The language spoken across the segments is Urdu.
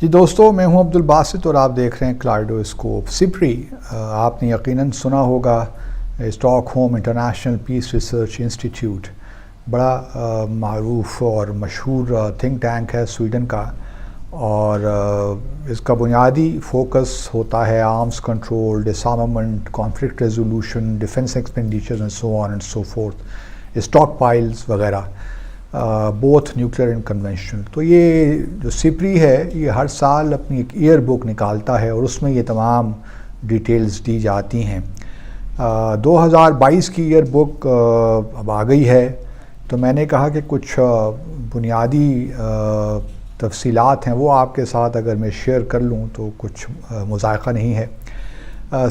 جی دوستو، میں ہوں عبدالباسط اور آپ دیکھ رہے ہیں کلائڈوسکوپ۔ سپری آپ نے یقیناً سنا ہوگا، stock home international peace research institute, بڑا معروف اور مشہور تھنک ٹینک ہے سویڈن کا، اور اس کا بنیادی فوکس ہوتا ہے arms control, disarmament, conflict resolution, defence expenditure and so on and so forth, stockpiles وغیرہ، بوتھ نیوکلیر اینڈ کنونشنل۔ تو یہ جو سپری ہے یہ ہر سال اپنی ایک ایئر بک نکالتا ہے اور اس میں یہ تمام ڈیٹیلز دی جاتی ہیں۔ 2022 کی ایئر بک اب آ گئی ہے، تو میں نے کہا کہ کچھ بنیادی تفصیلات ہیں وہ آپ کے ساتھ اگر میں شیئر کر لوں تو کچھ مذائقہ نہیں ہے۔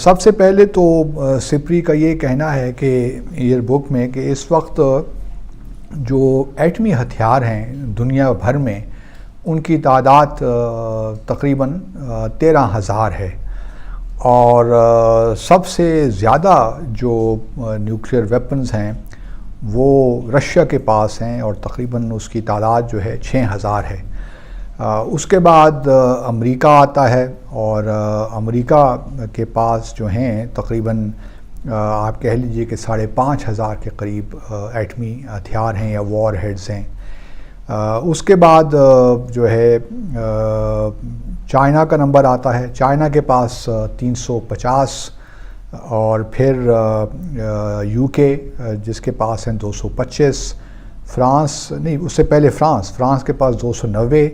سب سے پہلے تو سپری کا یہ کہنا ہے کہ ایئر بک میں کہ اس وقت جو ایٹمی ہتھیار ہیں دنیا بھر میں، ان کی تعداد تقریباً 13,000 ہے، اور سب سے زیادہ جو نیوکلیر ویپنز ہیں وہ رشیا کے پاس ہیں، اور تقریباً اس کی تعداد جو ہے 6,000 ہے۔ اس کے بعد امریکہ آتا ہے، اور امریکہ کے پاس جو ہیں تقریباً آپ کہہ لیجئے کہ 5,500 کے قریب ایٹمی ہتھیار ہیں یا وار ہیڈز ہیں۔ اس کے بعد جو ہے چائنا کا نمبر آتا ہے، چائنا کے پاس 350، اور پھر یو کے جس کے پاس ہیں 225، فرانس نہیں، اس سے پہلے فرانس کے پاس 290،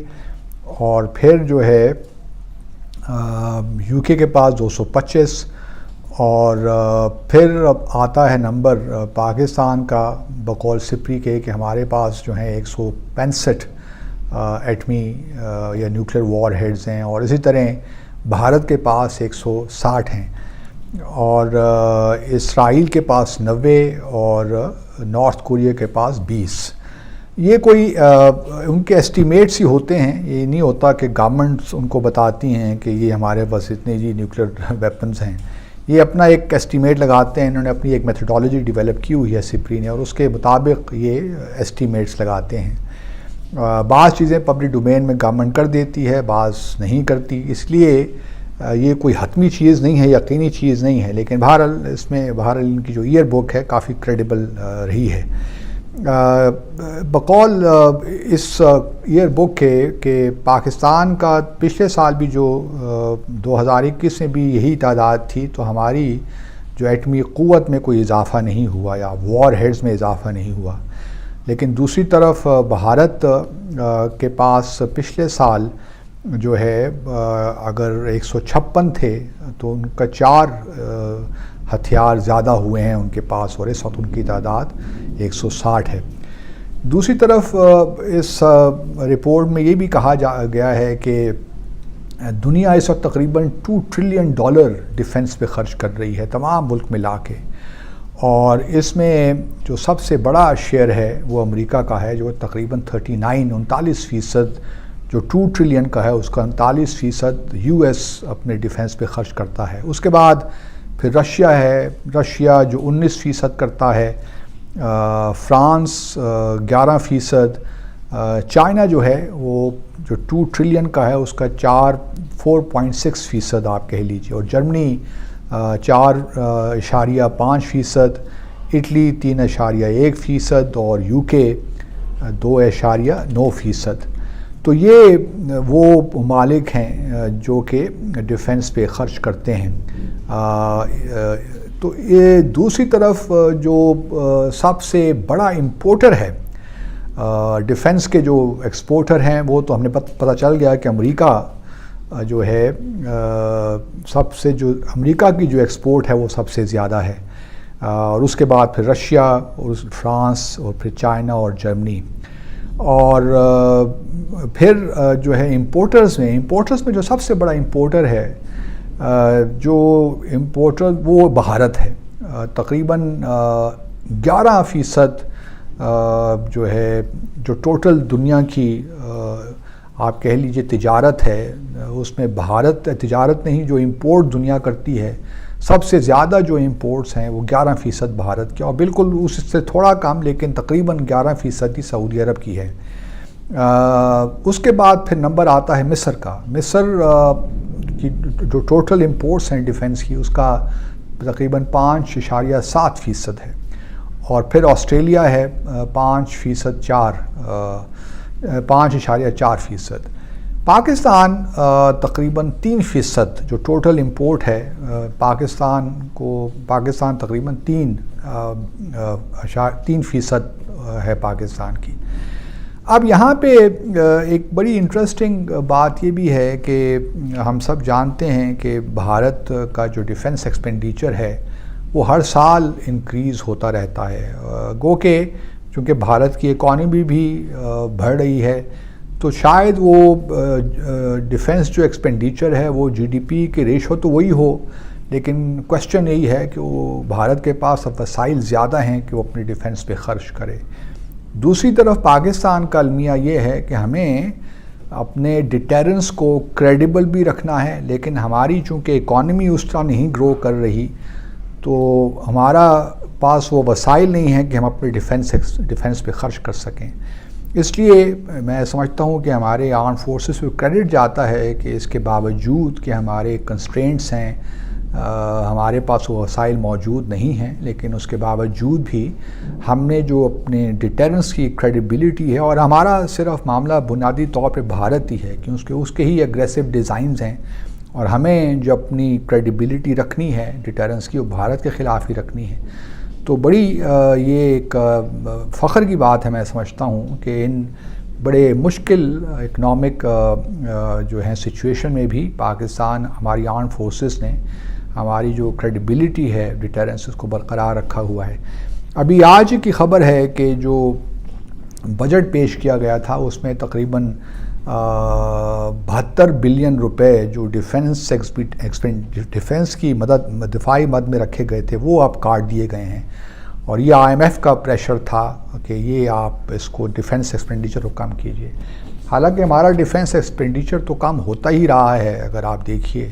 اور پھر جو ہے یو کے پاس 225، اور پھر اب آتا ہے نمبر پاکستان کا بقول سپری کے کہ ہمارے پاس جو ہیں 165 ایٹمی یا نیوکلیر وار ہیڈز ہیں، اور اسی طرح بھارت کے پاس 160 ہیں، اور اسرائیل کے پاس 90، اور نارتھ کوریا کے پاس 20۔ یہ کوئی ان کے ایسٹیمیٹس ہی ہوتے ہیں، یہ نہیں ہوتا کہ گورنمنٹس ان کو بتاتی ہیں کہ یہ ہمارے پاس اتنے نیوکلیر ویپنز ہیں۔ یہ اپنا ایک ایسٹیمیٹ لگاتے ہیں، انہوں نے اپنی ایک میتھڈالوجی ڈیولپ کی ہوئی ہے سپری نے، اور اس کے مطابق یہ ایسٹیمیٹس لگاتے ہیں۔ بعض چیزیں پبلک ڈومین میں گورنمنٹ کر دیتی ہے، بعض نہیں کرتی، اس لیے یہ کوئی حتمی چیز نہیں ہے، یقینی چیز نہیں ہے، لیکن بہرحال ان کی جو ایئر بک ہے کافی کریڈیبل رہی ہے۔ بقول اس ایئر بک کے کہ پاکستان کا پچھلے سال بھی جو 2021 میں بھی یہی تعداد تھی، تو ہماری جو ایٹمی قوت میں کوئی اضافہ نہیں ہوا یا وار ہیڈز میں اضافہ نہیں ہوا، لیکن دوسری طرف بھارت کے پاس پچھلے سال جو ہے اگر 156 تھے تو ان کا 4 ہتھیار زیادہ ہوئے ہیں ان کے پاس، اور اس وقت ان کی تعداد 160 ہے۔ دوسری طرف اس رپورٹ میں یہ بھی کہا گیا ہے کہ دنیا اس وقت تقریباً $2 ٹریلین ڈیفنس پہ خرچ کر رہی ہے، تمام ملک ملا کے، اور اس میں جو سب سے بڑا شیئر ہے وہ امریکہ کا ہے، جو تقریباً 39% جو 2 ٹریلین کا ہے اس کا 39% یو ایس اپنے ڈیفنس پہ خرچ کرتا ہے۔ اس کے بعد پھر رشیا ہے، رشیا جو 19% کرتا ہے، فرانس 11%، چائنا جو ہے وہ جو 2 ٹریلین کا ہے اس کا 4.6% آپ کہہ لیجیے، اور جرمنی 4.5%، اٹلی 3.1%، اور یو کے 2.9%۔ تو یہ وہ ممالک ہیں جو کہ ڈیفنس پہ خرچ کرتے ہیں۔ تو یہ دوسری طرف جو سب سے بڑا امپورٹر ہے ڈیفنس کے، جو ایکسپورٹر ہیں، وہ تو ہم نے پتہ چل گیا کہ امریکہ جو ہے امریکہ کی جو ایکسپورٹ ہے وہ سب سے زیادہ ہے، اور اس کے بعد پھر رشیا اور فرانس اور پھر چائنا اور جرمنی، اور پھر جو ہے امپورٹرز میں جو سب سے بڑا امپورٹر ہے وہ بھارت ہے۔ تقریباً 11% جو ہے جو ٹوٹل دنیا کی آپ کہہ لیجئے تجارت ہے، اس میں بھارت تجارت نہیں، جو امپورٹ دنیا کرتی ہے سب سے زیادہ جو امپورٹس ہیں وہ 11% بھارت کے، اور بالکل اس سے تھوڑا کم لیکن تقریباً 11% ہی سعودی عرب کی ہے۔ اس کے بعد پھر نمبر آتا ہے مصر کا. مصر کی جو ٹوٹل امپورٹس ہیں ڈیفنس کی، اس کا تقریباً 5.7% ہے. اور پھر آسٹریلیا ہے 5.4%. پاکستان تقریباً 3% جو ٹوٹل امپورٹ ہے پاکستان تقریباً 3% ہے پاکستان کی. اب یہاں پہ ایک بڑی انٹرسٹنگ بات یہ بھی ہے کہ ہم سب جانتے ہیں کہ بھارت کا جو ڈیفنس ایکسپینڈیچر ہے وہ ہر سال انکریز ہوتا رہتا ہے. گو کہ چونکہ بھارت کی اکانومی بھی بڑھ رہی ہے تو شاید وہ ڈیفنس جو ایکسپینڈیچر ہے وہ جی ڈی پی کے ریشو تو وہی ہو، لیکن کوشچن یہی ہے کہ وہ بھارت کے پاس اب وسائل زیادہ ہیں کہ وہ اپنی ڈیفنس پہ خرچ کرے. دوسری طرف پاکستان کا المیہ یہ ہے کہ ہمیں اپنے ڈیٹیرنس کو کریڈیبل بھی رکھنا ہے، لیکن ہماری چونکہ اکانومی اس طرح نہیں گرو کر رہی تو ہمارا پاس وہ وسائل نہیں ہیں کہ ہم اپنے ڈیفنس پہ خرچ کر سکیں. اس لیے میں سمجھتا ہوں کہ ہمارے آرم فورسز پہ کریڈٹ جاتا ہے کہ اس کے باوجود کہ ہمارے کنسٹرینٹس ہیں، ہمارے پاس وہ وسائل موجود نہیں ہیں، لیکن اس کے باوجود بھی ہم نے جو اپنے ڈیٹرنس کی کریڈیبلٹی ہے، اور ہمارا صرف معاملہ بنیادی طور پہ بھارت ہی ہے کیونکہ اس کے ہی اگریسو ڈیزائنز ہیں، اور ہمیں جو اپنی کریڈیبلٹی رکھنی ہے ڈیٹرنس کی وہ بھارت کے خلاف ہی رکھنی ہے. تو بڑی یہ ایک فخر کی بات ہے میں سمجھتا ہوں کہ ان بڑے مشکل اکنامک جو ہیں سچویشن میں بھی پاکستان، ہماری آرم فورسز نے ہماری جو کریڈیبلٹی ہے ڈیٹرنس اس کو برقرار رکھا ہوا ہے. ابھی آج کی خبر ہے کہ جو بجٹ پیش کیا گیا تھا اس میں تقریباً 72 بلین روپے جو ڈیفنس کی دفاعی مد میں رکھے گئے تھے وہ اب کاٹ دیے گئے ہیں. اور یہ آئی ایم ایف کا پریشر تھا کہ یہ آپ اس کو ڈیفنس ایکسپینڈیچر کو کم کیجئے. حالانکہ ہمارا ڈیفنس ایکسپینڈیچر تو کم ہوتا ہی رہا ہے، اگر آپ دیکھیے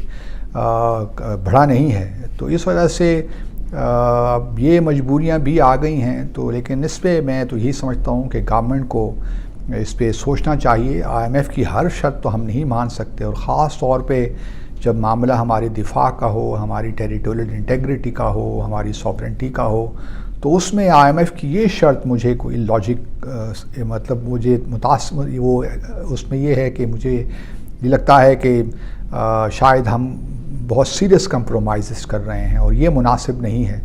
بڑھا نہیں ہے. تو اس وجہ سے اب یہ مجبوریاں بھی آ گئی ہیں. تو لیکن اس پہ میں تو یہی سمجھتا ہوں کہ گورنمنٹ کو اس پہ سوچنا چاہیے. آئی ایم ایف کی ہر شرط تو ہم نہیں مان سکتے، اور خاص طور پہ جب معاملہ ہمارے دفاع کا ہو، ہماری ٹیریٹوریل انٹیگریٹی کا ہو، ہماری سوورنٹی کا ہو، تو اس میں آئی ایم ایف کی یہ شرط مجھے کوئی لاجک مطلب مجھے متاثر وہ اس میں یہ ہے کہ مجھے یہ لگتا ہے کہ شاید ہم بہت سیریس کمپرومائزز کر رہے ہیں اور یہ مناسب نہیں ہے.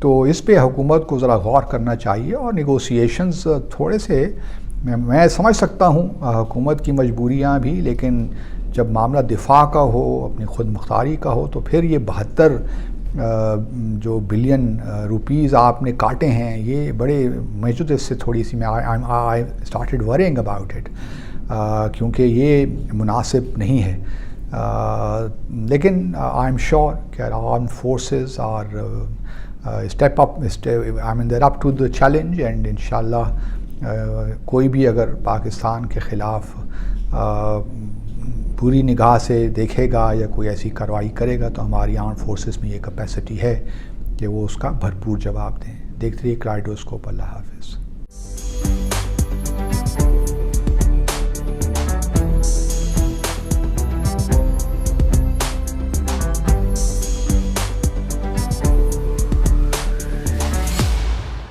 تو اس پہ حکومت کو ذرا غور کرنا چاہیے، اور نیگوسیشنز تھوڑے سے میں سمجھ سکتا ہوں حکومت کی مجبوریاں بھی، لیکن جب معاملہ دفاع کا ہو، اپنی خود مختاری کا ہو، تو پھر یہ 72 جو بلین روپیز آپ نے کاٹے ہیں یہ بڑے موجود اس سے تھوڑی سی میں I started worrying about it, کیونکہ یہ مناسب نہیں ہے. لیکن آئی ایم شیور کہ arm forces are step up I mean they're up to the challenge, and انشاءاللہ کوئی بھی اگر پاکستان کے خلاف پوری نگاہ سے دیکھے گا یا کوئی ایسی کارروائی کرے گا تو ہماری آرم فورسز میں یہ کیپیسٹی ہے کہ وہ اس کا بھرپور جواب دیں. دیکھتے رہیے کرائیڈوسکوپ. اللہ حافظ.